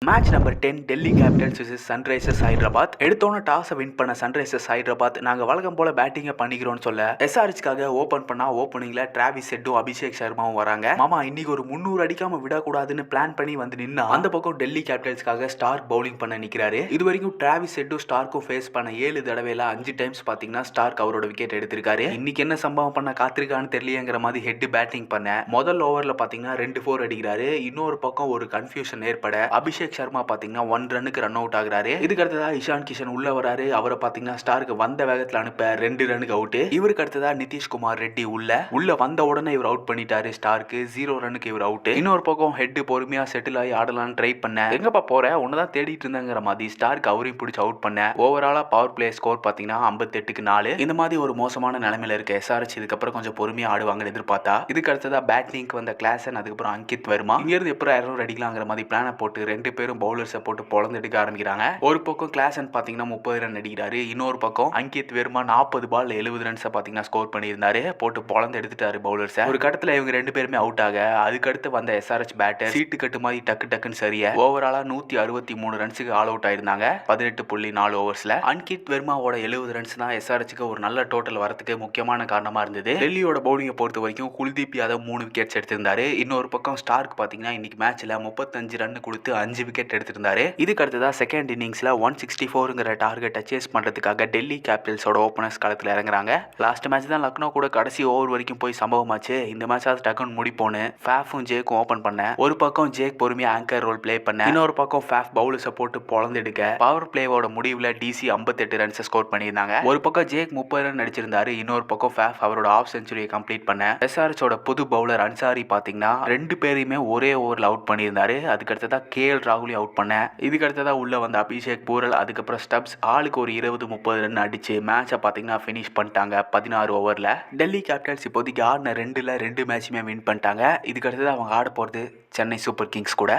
Match number 10 Delhi Capitals versus Sunrisers Hyderabad. எடுத்தோன்னு டாஸை win பண்ண சன்ரைசர்ஸ் ஹைதராபாத் நாங்கள் வழக்கம் போல பேட்டிங்கை பண்ணிக்கிறோம்னு சொல்ல எஸ்ஆர்ஹெச்காக ஓப்பன் பண்ணா ஓப்பனிங்ல டிராவிஸ் ஹெட்டும் அபிஷேக் சர்மாவும் வராங்க. மாமா இன்னைக்கு ஒரு 300 அடிக்காம விடக்கூடாதுன்னு பிளான் பண்ணி வந்து நின்னா அந்த பக்கம் டெல்லி கேபிட்டல்ஸ்க்காக ஸ்டார்க் பவுலிங் பண்ண நிற்கிறாரு. இது வரைக்கும் டிராவிஸ் ஹெட்டும் ஸ்டார்க்கும் ஃபேஸ் பண்ண 7 தடவையில 5 டைம்ஸ் பார்த்தீங்கன்னா ஸ்டார்க் அவரோட விக்கெட் எடுத்திருக்காரு. இன்னைக்கு என்ன சம்பவம் பண்ண காத்திருக்கான்னு தெரியலங்கிற மாதிரி ஹெட் பேட்டிங் பண்ண முதல் ஓவரில் பார்த்தீங்கன்னா 2 4 அடிக்கிறாரு. இன்னொரு பக்கம் ஒரு கன்ஃபியூஷன் ஏற்பட அபிஷேக் சர்மா பாத்தீங்கன்னா 1 ரன்னுக்கு ரன் அவுட் ஆகுறாரு. இதுக்கு அடுத்ததா இஷான் கிஷன் உள்ள வராரு. அவரை பாத்தீங்கன்னா ஸ்டாருக்கு வந்த வேகத்தில் அனுப்ப 2 ரன்னுக்கு அவுட். இவருக்கு அடுத்ததா நிதிஷ்குமார் ரெட்டி உள்ள வந்த உடனே இவர் அவுட் பண்ணிட்டாரு. ஸ்டாருக்கு 0 ரன்னுக்கு இவர் அவுட். இன்னொரு பக்கம் ஹெட் பொறுமையா செட்டில் ஆகி ஆடலான்னு ட்ரை பண்ண எங்கப்பா போற உன்னதான் தேடிட்டு இருந்தாங்கிற மாதிரி ஸ்டாருக்கு அவரையும் பிடிச்சி அவுட் பண்ண ஓவராலா பவர் பிளே ஸ்கோர் பாத்தீங்கன்னா 58க்கு 4. இந்த மாதிரி ஒரு மோசமான நிலைமையில இருக்க எஸ்ஆர்ஹெச் இதுக்கப்புறம் கொஞ்சம் பொறுமையா ஆடுவாங்கன்னு எதிர்பார்த்தா இதுக்கு அடுத்ததா பேட்டிங்க்கு வந்த கிளாசன் அதுக்கப்புறம் அங்கித் வர்மா இங்க இருந்து எப்பறம் 200 அடிக்கலாங்கிற மாதிரி பிளான போட்டு 2 பேரும் பவுலர்ஸை போட்டு பொழந்து எடுக்க ஆரம்பிக்கிறாங்க. ஒரு பக்கம் கிளாசன் பாத்தீங்கன்னா 30 ரன் அடிக்கிறாரு. இன்னொரு பக்கம் அங்கித் வெர்மா 40 பால்ல 70 ரன்ஸ் பாத்தீங்கன்னா ஸ்கோர் பண்ணியிருந்தாரு. போட்டு பொழந்து எடுத்துட்டாரு பவுலர்ஸ். ஒரு கட்டத்துல இவங்க 2 பேருமே அவுட் ஆக அதுக்கு அடுத்து வந்த எஸ்ஆர்ஹெச் பேட்டர் சீட்டு கட்டு மாதிரி டக்குன்னு சரியா ஓவராலா 163 ரன்ஸுக்கு ஆல் அவுட் ஆயிருந்தாங்க 18.4 ஓவர்ஸ்ல. அங்கித் வெர்மாவோட 70 ரன்ஸ் தான் எஸ்ஆர்ஹெச்சுக்கு ஒரு நல்ல டோட்டல் வரதுக்கு முக்கியமான காரணமா இருந்தது. டெல்லியோட பவுலிங்கை பொறுத்த வரைக்கும் குல்தீப் யாதவ் 3 விக்கெட்ஸ் எடுத்திருந்தாரு. இன்னொரு பக்கம் ஸ்டார்க் பாத்தீங்கன்னா இன்னைக்கு மேட்ச்ல 35 ரன் கொடுத்து 5 விக்கெட் எடுத்திருந்தாரு. இதுக்கு அடுத்ததா செகண்ட் இன்னிங்ஸ்ல 164ங்கிற டார்கெட்டை சேஸ் பண்றதுக்காக டெல்லி கேபிட்டல்ஸோட ஓபனர்ஸ் களத்தில் இறங்குறாங்க. லாஸ்ட் மேட்ச் தான் லக்னோ கூட கடைசி ஓவர் வரைக்கும் போய் சம்பவமாச்சு. இந்த மேட்ச் அது டக்குன்னு முடிப்போன்னு ஃபேஃபும் ஜேக்கும் ஓபன் பண்ண ஒரு பக்கம் ஜேக் பொறுமையா ஆங்கர் ரோல் பிளே பண்ண இன்னொரு பக்கம் ஃபேஃப் பவுலர்ஸை போட்டு பொழந்து எடுக்க பவர் பிளேவோட முடிவுல டிசி 58 ரன்ஸ் ஸ்கோர் பண்ணியிருந்தாங்க. ஒரு பக்கம் ஜேக் 30 ரன் அடிச்சிருந்தாரு. இன்னொரு பக்கம் ஃபேஃப் அவரோட ஆஃப் செஞ்சுரியை கம்ப்ளீட் பண்ண எஸ்ஆர்ஹெச்சோட புது பவுலர் அன்சாரி பாத்தீங்கன்னா 2 பேரையுமே ஒரே ஓவரில் அவுட் பண்ணியிருந்தாரு. அதுக்கு அடுத்ததா கேஎல் ராகுலி அவுட் பண்ண இதுக்கு அடுத்ததா உள்ள வந்த அபிஷேக் பூரல் அதுக்கப்புறம் ஸ்டப்ஸ் ஆளுக்கு ஒரு 20-30 ரன் அடிச்சு மேட்சை பார்த்தீங்கன்னா ஃபினிஷ் பண்ணிட்டாங்க 16 ஓவரில். டெல்லி கேபிட்டல்ஸ் இப்போதைக்கு ஆடின 2 மேட்சுமே வின் பண்ணிட்டாங்க. இதுக்கு அடுத்தது அவங்க ஆட போகிறது சென்னை சூப்பர் கிங்ஸ் கூட.